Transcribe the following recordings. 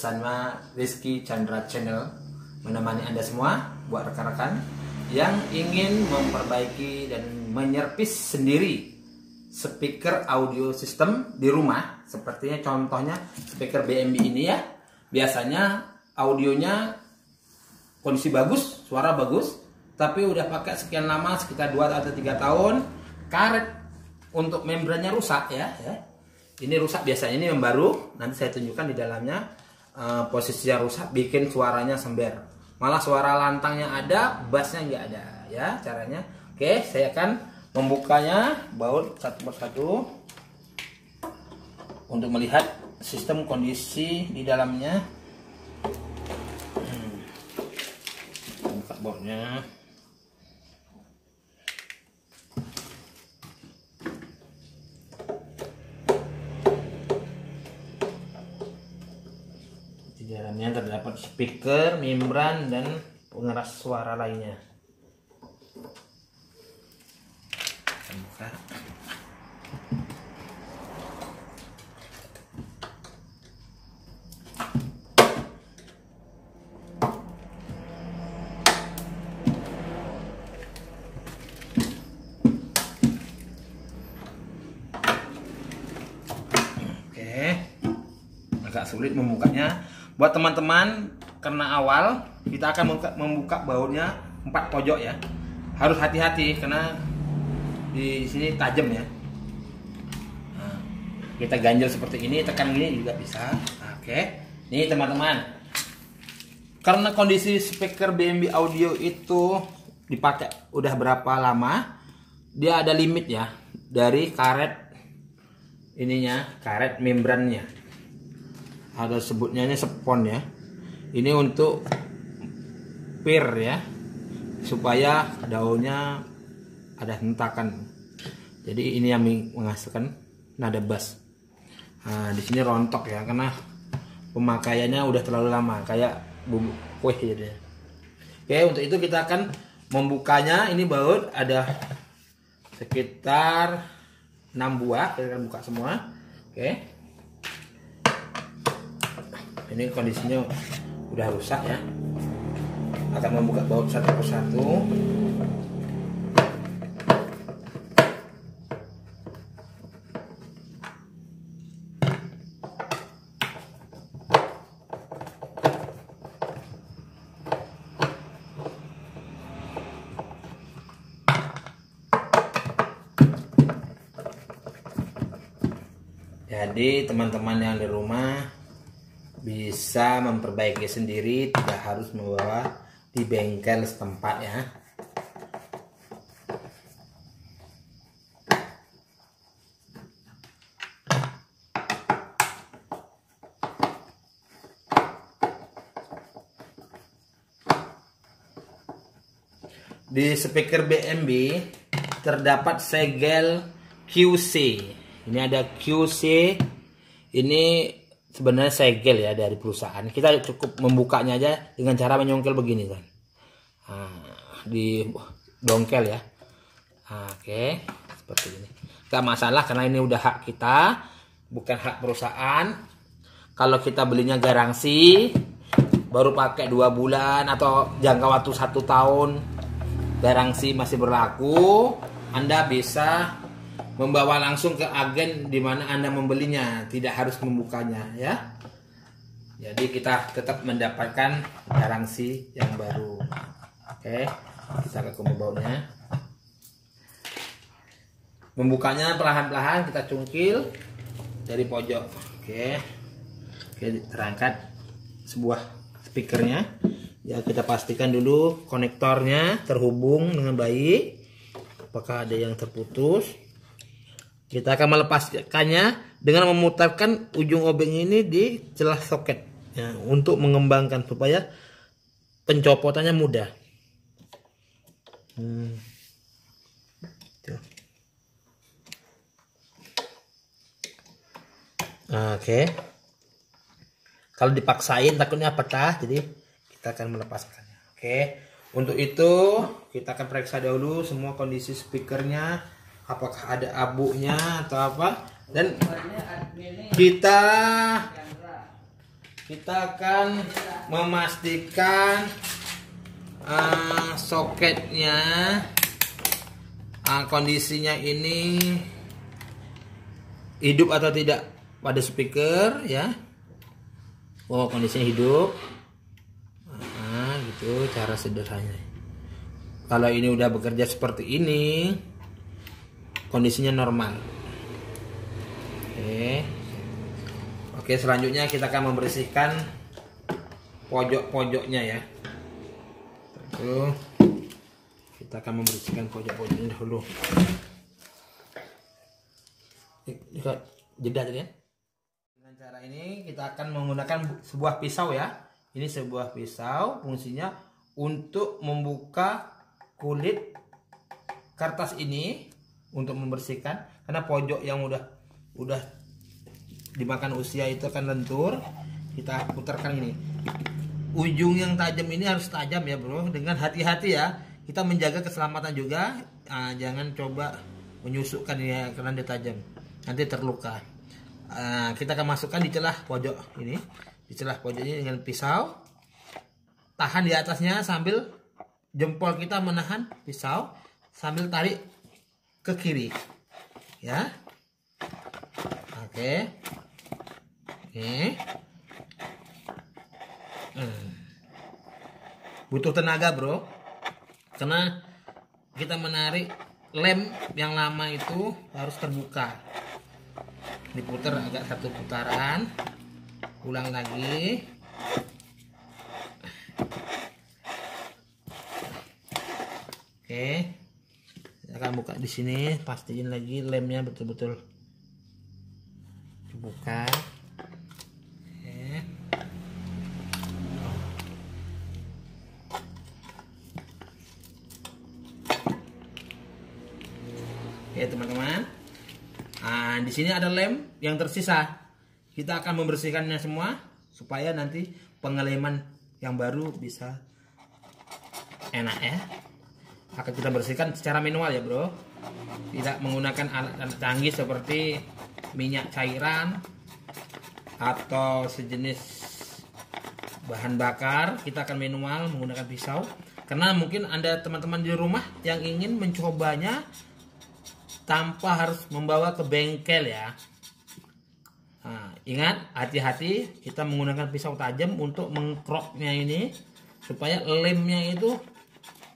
bersama Rizky Chandra Channel menemani Anda semua buat rekan-rekan yang ingin memperbaiki dan menyervis sendiri speaker audio system di rumah. Sepertinya contohnya speaker BMB ini ya. Biasanya audionya kondisi bagus, suara bagus, tapi udah pakai sekian lama, sekitar 2 atau 3 tahun, karet untuk membrannya rusak ya. Ini rusak biasanya, ini yang baru. Nanti saya tunjukkan di dalamnya posisinya rusak, bikin suaranya sember. Malah suara lantangnya ada, bassnya nggak ada ya caranya. Oke, saya akan membukanya baut satu persatu untuk melihat sistem kondisi di dalamnya. Buka bautnya. Di dalamnya terdapat speaker, membran, dan pengeras suara lainnya. Kita buka. Agak sulit membukanya. Buat teman-teman karena awal, kita akan membuka bautnya 4 pojok ya. Harus hati-hati karena di sini tajam ya. Nah, kita ganjel seperti ini, tekan gini juga bisa. Oke, nih teman-teman. Karena kondisi speaker BMB audio itu dipakai udah berapa lama, dia ada limit ya dari karet ininya, karet membrannya. Ada sebutnya ini spon ya. Ini untuk pir ya, supaya daunnya ada hentakan. Jadi ini yang menghasilkan nada bass. Nah, di sini rontok ya karena pemakaiannya udah terlalu lama, kayak bubuk kue gitu ya. Oke, untuk itu kita akan membukanya. Ini baut ada sekitar 6 buah, kita akan buka semua. Oke. Ini kondisinya udah rusak ya. Akan membuka baut satu persatu. Jadi teman-teman yang di rumah bisa memperbaiki sendiri, tidak harus membawa di bengkel setempat ya. Di speaker BMB terdapat segel QC. Ini ada QC. Ini sebenarnya segel ya dari perusahaan. Kita cukup membukanya aja dengan cara menyongkel begini kan. Nah, di dongkel ya. Nah, oke, seperti ini. Gak masalah karena ini udah hak kita, bukan hak perusahaan. Kalau kita belinya garansi, baru pakai 2 bulan atau jangka waktu 1 tahun, garansi masih berlaku. Anda bisa membawa langsung ke agen di mana Anda membelinya, tidak harus membukanya ya. Jadi kita tetap mendapatkan garansi yang baru. Oke, kita ke bautnya. Membukanya perlahan-lahan, kita cungkil dari pojok. Oke, terangkat sebuah speakernya. Ya, kita pastikan dulu konektornya terhubung dengan baik. Apakah ada yang terputus? Kita akan melepaskannya dengan memutarkan ujung obeng ini di celah soket ya, untuk mengembangkan supaya pencopotannya mudah. Oke. Kalau dipaksain takutnya pecah, jadi kita akan melepaskannya. Oke. Untuk itu kita akan periksa dahulu semua kondisi speakernya, apakah ada abunya atau apa, dan kita kita akan memastikan soketnya, kondisinya ini hidup atau tidak pada speaker ya. Oh, kondisinya hidup. Gitu cara sederhananya. Kalau ini udah bekerja seperti ini, kondisinya normal. Oke, selanjutnya kita akan membersihkan pojok-pojoknya ya. Tuh, kita akan membersihkan pojok-pojoknya dulu. Jeda ya. Dengan cara ini kita akan menggunakan sebuah pisau ya. Ini sebuah pisau, fungsinya untuk membuka kulit kertas ini untuk membersihkan, karena pojok yang udah dimakan usia itu akan lentur. Kita putarkan ini. Ujung yang tajam ini harus tajam ya bro, dengan hati-hati ya. Kita menjaga keselamatan juga. Jangan coba menyusukkan ya, karena dia tajam, nanti terluka. Kita akan masukkan di celah pojok ini, di celah pojok ini dengan pisau. Tahan di atasnya sambil jempol kita menahan pisau, sambil tarik ke kiri ya. Oke. Butuh tenaga bro, karena kita menarik lem yang lama itu harus terbuka. Diputar agak satu putaran, ulang lagi. Oke, kita akan buka di sini, pastiin lagi lemnya betul-betul dibuka. Oke teman-teman, di sini ada lem yang tersisa. Kita akan membersihkannya semua supaya nanti pengeleman yang baru bisa enak ya. Akan kita bersihkan secara manual ya bro, tidak menggunakan alat canggih seperti minyak cairan atau sejenis bahan bakar. Kita akan manual menggunakan pisau, karena mungkin ada teman-teman di rumah yang ingin mencobanya tanpa harus membawa ke bengkel ya. Ingat, hati-hati, kita menggunakan pisau tajam untuk mengkroknya ini supaya lemnya itu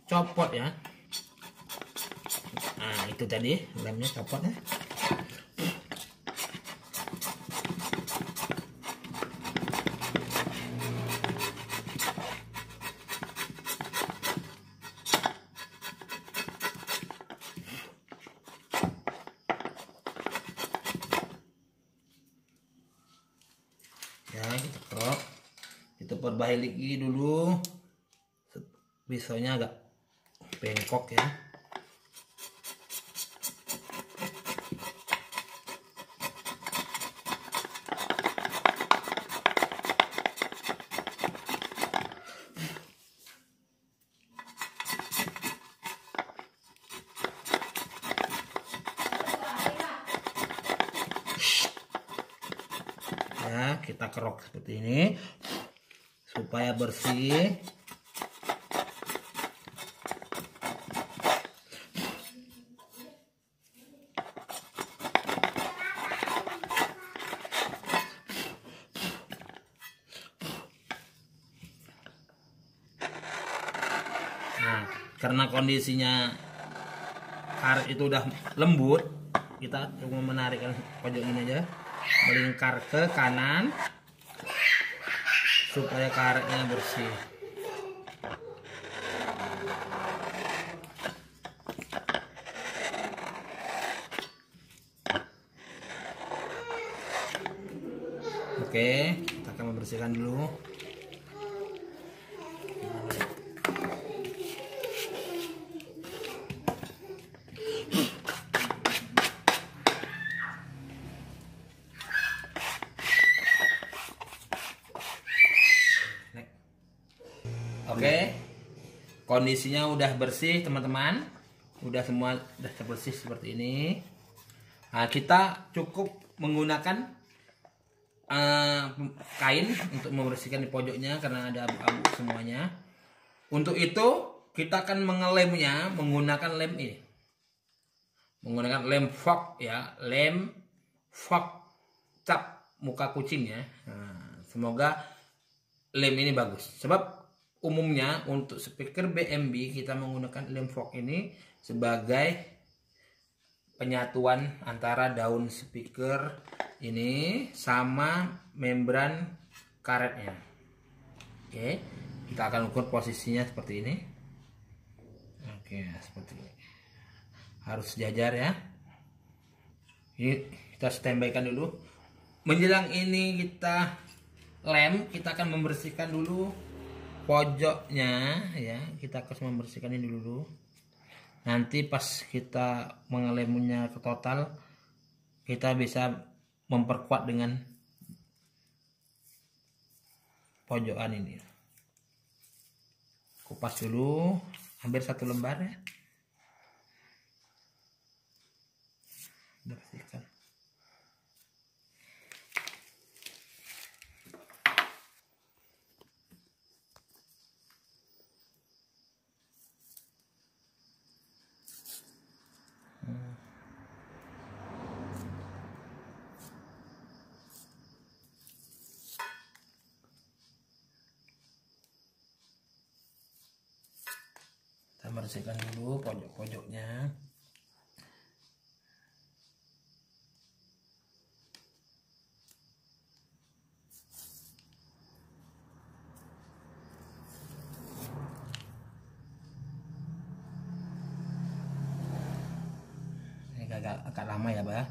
copot ya. Itu tadi lemnya copot ya. Kita krok, kita perbaiki dulu, pisaunya agak bengkok ya. Kita kerok seperti ini supaya bersih. Karena kondisinya karet itu udah lembut, kita cuma menarikkan pojok ini aja, melingkar ke kanan supaya karetnya bersih. Oke, kita akan membersihkan dulu. Oke, kondisinya udah bersih teman-teman, udah semua udah bersih seperti ini. Kita cukup menggunakan kain untuk membersihkan di pojoknya karena ada abu-abu semuanya. Untuk itu kita akan mengelemnya menggunakan lem ini, menggunakan lem fog ya, lem fog cap muka kucing ya. Nah, semoga lem ini bagus, sebab umumnya untuk speaker BMB kita menggunakan lem fog ini sebagai penyatuan antara daun speaker ini sama membran karetnya. Oke, kita akan ukur posisinya seperti ini. Oke, seperti ini. Harus sejajar ya. Ini kita standby-kan dulu. Menjelang ini kita lem, kita akan membersihkan dulu pojoknya ya. Kita akan membersihkan ini dulu. Nanti pas kita mengelemnya ke total, kita bisa memperkuat dengan pojokan ini. Kupas dulu hampir 1 lembar ya. Bersihkan. Kita bersihkan dulu pojok-pojoknya. Ini agak lama ya, Bah.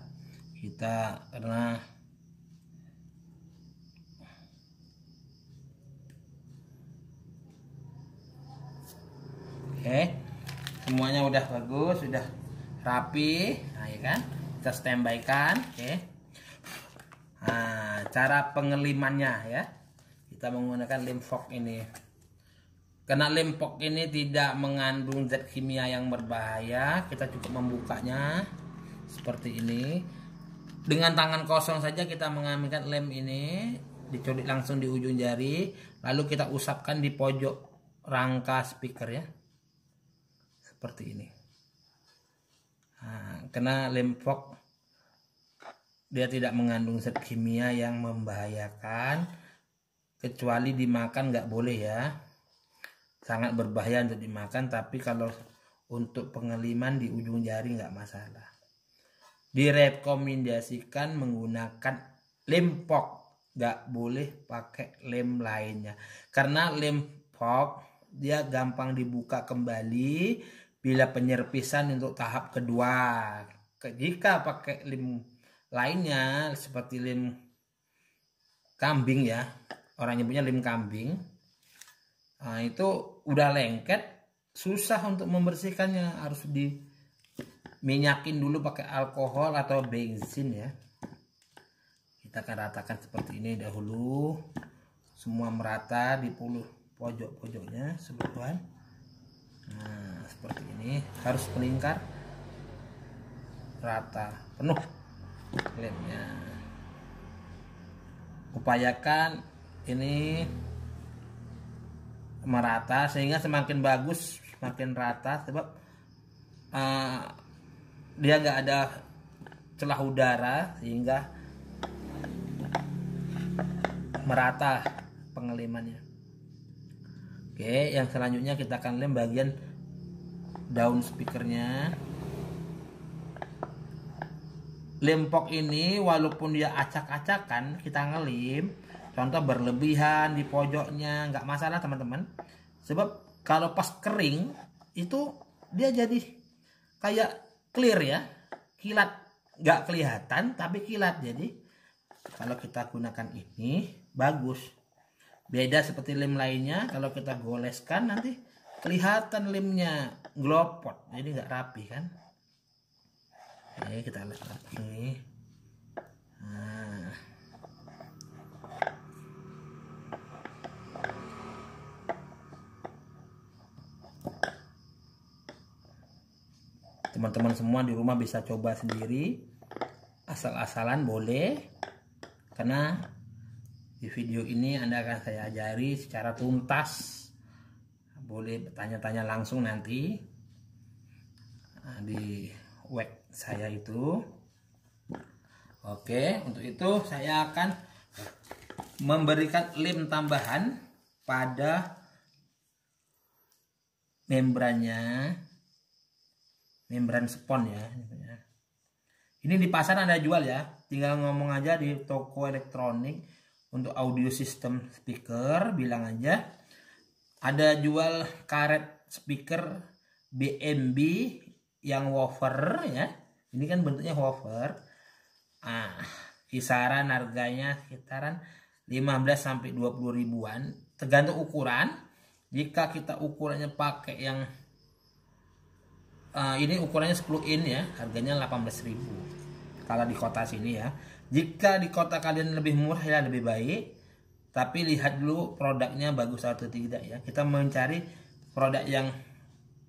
Kita karena oke, semuanya udah bagus, sudah rapi. Nah, ya kan? Kita standby kan. Oke. Nah, cara pengelimannya ya. Kita menggunakan lem fog ini. Karena lem fog ini tidak mengandung zat kimia yang berbahaya, kita cukup membukanya seperti ini. Dengan tangan kosong saja kita mengambilkan lem ini, dicodik langsung di ujung jari, lalu kita usapkan di pojok rangka speaker ya. Seperti ini. Nah, karena lem fog dia tidak mengandung zat kimia yang membahayakan, kecuali dimakan nggak boleh ya, sangat berbahaya untuk dimakan. Tapi kalau untuk pengeliman di ujung jari nggak masalah. Direkomendasikan menggunakan lem fog, nggak boleh pakai lem lainnya, karena lem fog dia gampang dibuka kembali bila penyerpisan untuk tahap kedua. Jika pakai lem lainnya seperti lem kambing ya, orang nyebutnya lem kambing, nah itu udah lengket, susah untuk membersihkannya, harus diminyakin dulu pakai alkohol atau bensin ya. Kita akan ratakan seperti ini dahulu, semua merata di pojok-pojoknya sebelah. Nah, seperti ini, harus melingkar rata penuh lemnya. Upayakan ini merata sehingga semakin bagus, semakin rata, sebab dia nggak ada celah udara sehingga merata pengelimannya. Oke, yang selanjutnya kita akan lem bagian daun speakernya. Lem fog ini walaupun dia acak-acakan, kita ngelim, contoh berlebihan di pojoknya nggak masalah teman-teman, sebab kalau pas kering itu dia jadi kayak clear ya, kilat, nggak kelihatan tapi kilat. Jadi kalau kita gunakan ini bagus. Beda seperti lem lainnya, kalau kita goleskan nanti kelihatan lemnya glopot, jadi nggak rapi kan. Oke, kita lihat lagi. Nah, teman-teman semua di rumah bisa coba sendiri, asal-asalan boleh, karena Di video ini Anda akan saya ajari secara tuntas. Boleh bertanya-tanya langsung nanti di web saya itu. Oke, untuk itu saya akan memberikan lem tambahan pada membrannya, membran spon ya. Ini di pasar ada jual ya, tinggal ngomong aja di toko elektronik untuk audio system speaker, bilang aja ada jual karet speaker BMB yang woofer ya. Ini kan bentuknya woofer. Kisaran harganya sekitaran 15 sampai 20 ribuan, tergantung ukuran. Jika kita ukurannya pakai yang ini ukurannya 10 in ya, harganya 18.000 kalau di kota sini ya. Jika di kota kalian lebih murah ya lebih baik, tapi lihat dulu produknya bagus atau tidak ya. Kita mencari produk yang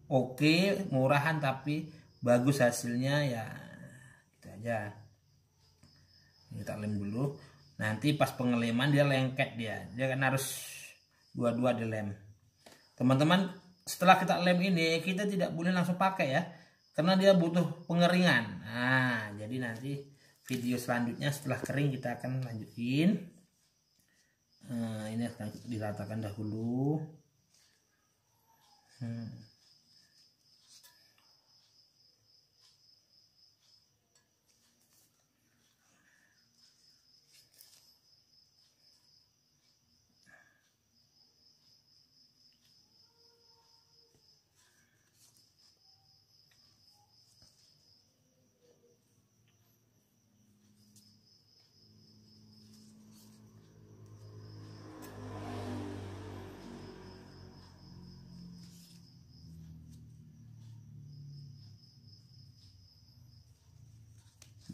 oke, murahan tapi bagus hasilnya ya, gitu aja. Kita lem dulu, nanti pas pengeleman dia lengket, dia kan harus dua-dua dilem. Teman-teman, setelah kita lem ini kita tidak boleh langsung pakai ya, karena dia butuh pengeringan. Jadi nanti video selanjutnya setelah kering kita akan lanjutin. Ini akan diratakan dahulu.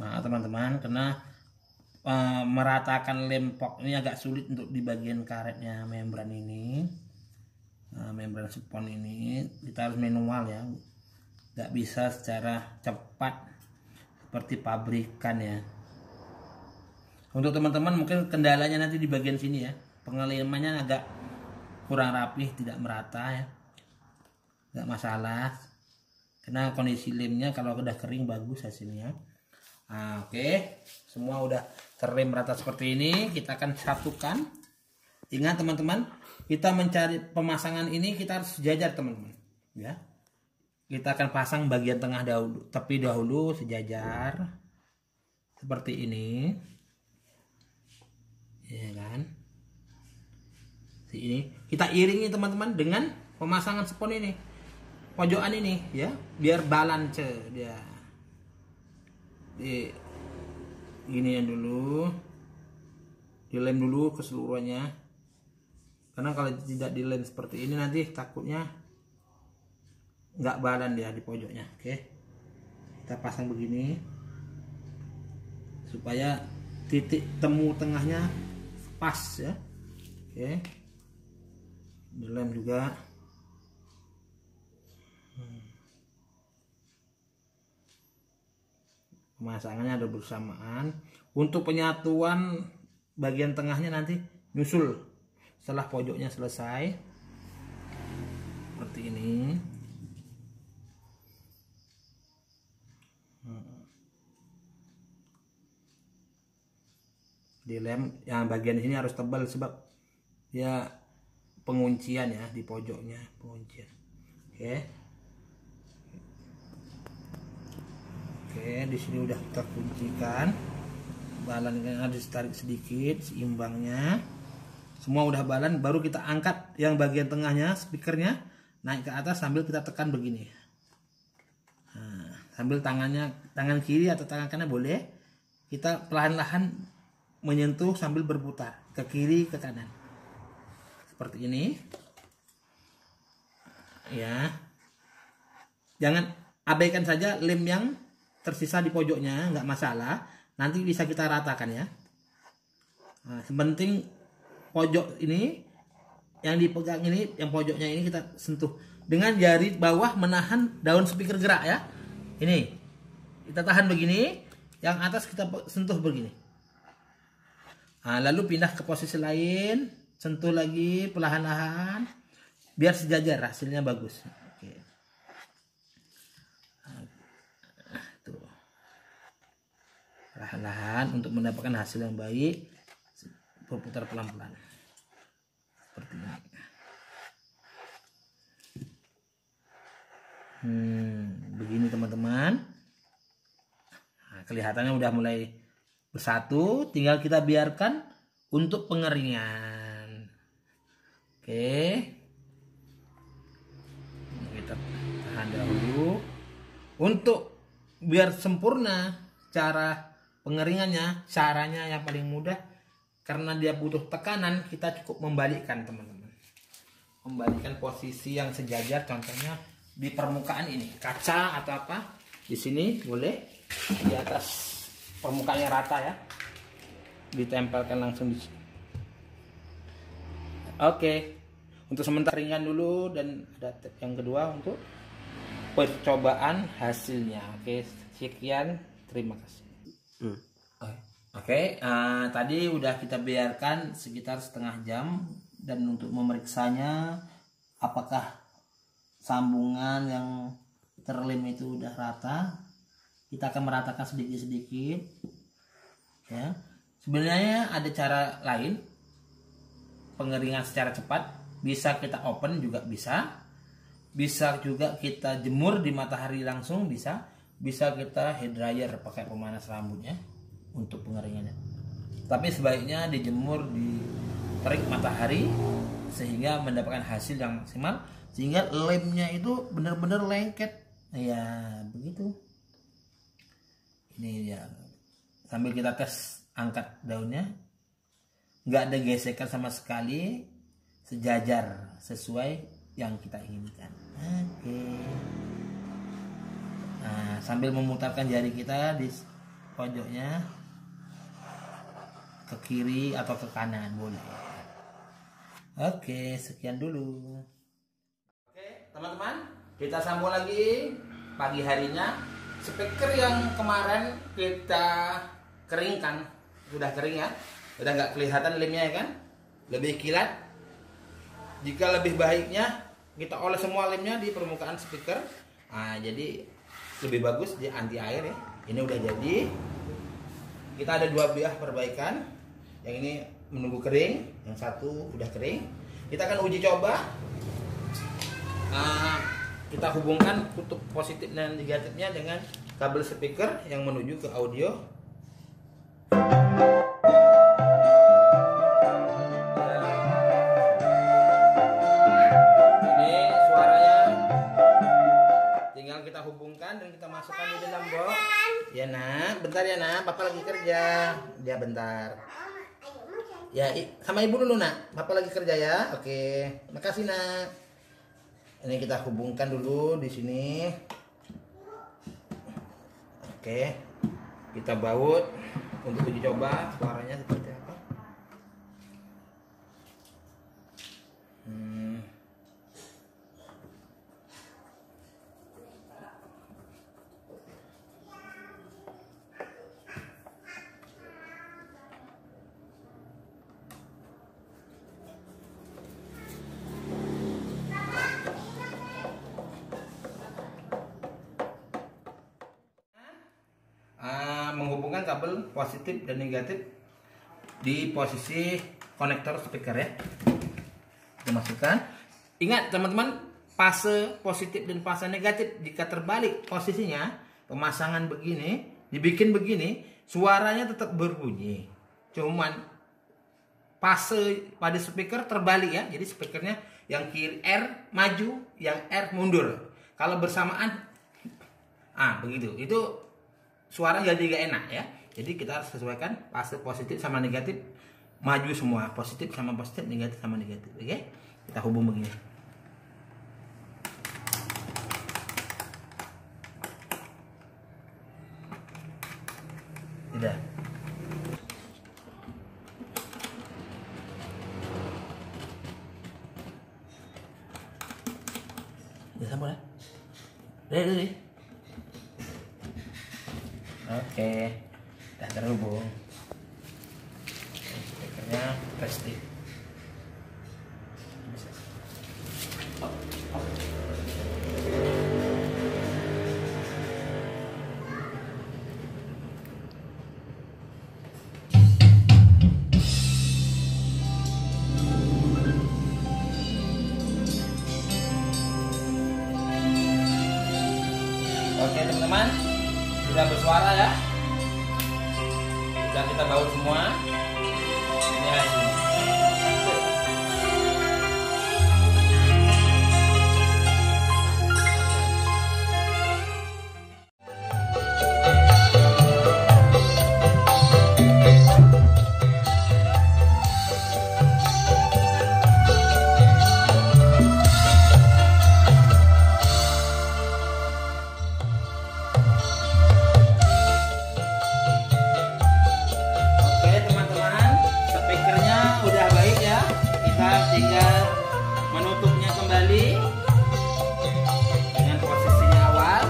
Nah teman-teman, karena meratakan lempok ini agak sulit untuk di bagian karetnya membran ini, membran spon ini kita harus manual ya, nggak bisa secara cepat seperti pabrikan ya. Untuk teman-teman mungkin kendalanya nanti di bagian sini ya, pengelemannya agak kurang rapih, tidak merata ya, nggak masalah karena kondisi lemnya kalau udah kering bagus hasilnya. Oke, semua udah terlem rata seperti ini. Kita akan satukan. Ingat teman-teman, kita mencari pemasangan ini kita harus sejajar teman-teman ya. Kita akan pasang bagian tengah dahulu, tepi dahulu sejajar seperti ini ya kan. Ini kita iringi teman-teman dengan pemasangan spon ini, pojokan ini ya, biar balance dia. Gini ya dulu, dilem dulu keseluruhannya, karena kalau tidak dilem seperti ini nanti takutnya nggak balan dia di pojoknya. Oke, kita pasang begini supaya titik temu tengahnya pas ya. Oke, dilem juga. Pemasangannya ada bersamaan. Untuk penyatuan bagian tengahnya nanti nyusul setelah pojoknya selesai seperti ini. Dilem yang bagian sini harus tebal sebab ya penguncian ya di pojoknya, penguncian. Oke, di sini udah kita kuncikan. Balan yang harus ditarik sedikit seimbangnya. Semua udah balan, baru kita angkat yang bagian tengahnya, speakernya naik ke atas sambil kita tekan begini. Sambil tangan kiri atau tangan kanan boleh. Kita perlahan-lahan menyentuh sambil berputar ke kiri ke kanan. Seperti ini. Ya. Jangan abaikan saja lem yang tersisa di pojoknya, nggak masalah, nanti bisa kita ratakan ya. Sepenting pojok ini yang dipegang ini, yang pojoknya ini kita sentuh dengan jari bawah menahan daun speaker gerak ya. Ini kita tahan begini, yang atas kita sentuh begini. Nah, lalu pindah ke posisi lain, sentuh lagi perlahan-lahan biar sejajar, hasilnya bagus. Oke. Tuh. Perlahan-lahan untuk mendapatkan hasil yang baik, berputar pelan-pelan. Seperti ini. Begini teman-teman. Nah, kelihatannya udah mulai bersatu, tinggal kita biarkan untuk pengeringan. Oke, kita tahan dahulu. Untuk biar sempurna cara pengeringannya, caranya yang paling mudah, karena dia butuh tekanan, kita cukup membalikkan teman-teman. Membalikkan posisi yang sejajar, contohnya di permukaan ini, kaca atau apa, di sini boleh, di atas permukaannya rata ya, ditempelkan langsung di sini. Oke, untuk sementara ringan dulu, dan ada step yang kedua untuk percobaan hasilnya. Oke, sekian, terima kasih. Oke, tadi udah kita biarkan sekitar setengah jam, dan untuk memeriksanya apakah sambungan yang terlem itu udah rata, kita akan meratakan sedikit-sedikit ya. Sebenarnya ada cara lain pengeringan secara cepat, bisa kita open juga bisa juga kita jemur di matahari langsung, bisa kita hair dryer pakai pemanas rambutnya untuk pengeringannya. Tapi sebaiknya dijemur di terik matahari sehingga mendapatkan hasil yang maksimal, sehingga lemnya itu benar-benar lengket ya, begitu. Ini ya, sambil kita tes, angkat daunnya, nggak ada gesekan sama sekali, sejajar sesuai yang kita inginkan. Oke. Nah, sambil memutarkan jari kita di pojoknya ke kiri atau ke kanan boleh. Oke, sekian dulu. Oke, teman-teman, kita sambung lagi pagi harinya. Speaker yang kemarin kita keringkan, sudah kering ya, udah nggak kelihatan lemnya ya kan, lebih kilat. Jika lebih baiknya kita oles semua lemnya di permukaan speaker, nah, jadi lebih bagus, dia anti air ya. Ini udah jadi. Kita ada dua bilah perbaikan, yang ini menunggu kering, yang satu udah kering. Kita akan uji coba. Kita hubungkan kutub positif dan negatifnya dengan kabel speaker yang menuju ke audio. Ini suaranya. Tinggal kita hubungkan dan kita masukkan di dalam box. Ya nak, bentar ya nak, papa lagi kerja. Ya bentar. Ya sama ibu dulu nak, papa lagi kerja ya. Oke, makasih nak. Ini kita hubungkan dulu di sini. Oke, kita baut untuk uji coba suaranya seperti apa. Menghubungkan kabel positif dan negatif di posisi konektor speaker ya. Kita masukkan. Ingat teman-teman, fase positif dan fase negatif jika terbalik posisinya, pemasangan begini, dibikin begini, suaranya tetap berbunyi. Cuman fase pada speaker terbalik ya. Jadi speakernya yang kiri R maju, yang R mundur. Kalau bersamaan, begitu. Itu suara jadi gak enak ya. Jadi kita harus sesuaikan fase positif sama negatif, maju semua, positif sama positif, negatif sama negatif. Oke, kita hubung begini. Udah. Udah sambung ya. Udah. Oke, udah terhubung. bautnya plastik. Oke teman-teman, sudah bersuara ya. Sudah kita baut semua. Ini hasilnya. Tinggal menutupnya kembali dengan posisinya awal.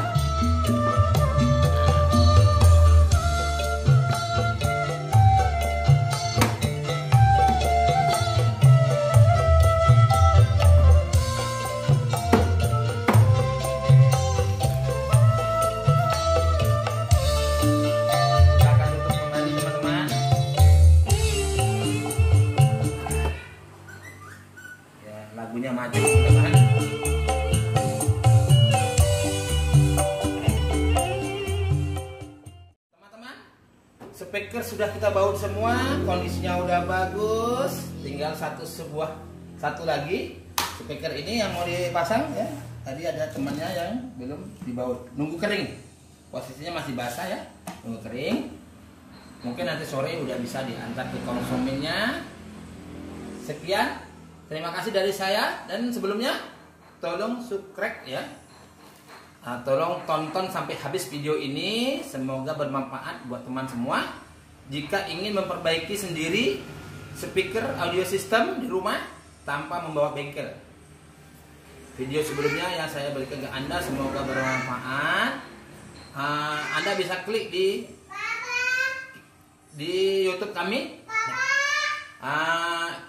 Kita akan tutup kembali teman-teman. Lagunya maju teman-teman. Teman-teman, speaker sudah kita baut semua, kondisinya udah bagus. Tinggal satu lagi speaker ini yang mau dipasang ya. Tadi ada temannya yang belum dibaut, nunggu kering. Posisinya masih basah ya, nunggu kering. Mungkin nanti sore udah bisa diantar ke konsumennya. Sekian. Terima kasih dari saya, dan sebelumnya tolong subscribe ya. Tolong tonton sampai habis video ini, semoga bermanfaat buat teman semua. Jika ingin memperbaiki sendiri speaker audio system di rumah tanpa membawa bengkel, video sebelumnya yang saya berikan ke Anda semoga bermanfaat. Anda bisa klik di YouTube kami,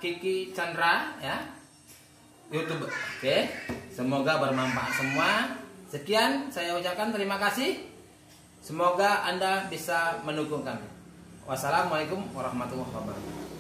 Kiki Chandra ya, YouTube. Oke, semoga bermanfaat semua. Sekian saya ucapkan terima kasih. Semoga Anda bisa mendukung kami. Wassalamualaikum warahmatullahi wabarakatuh.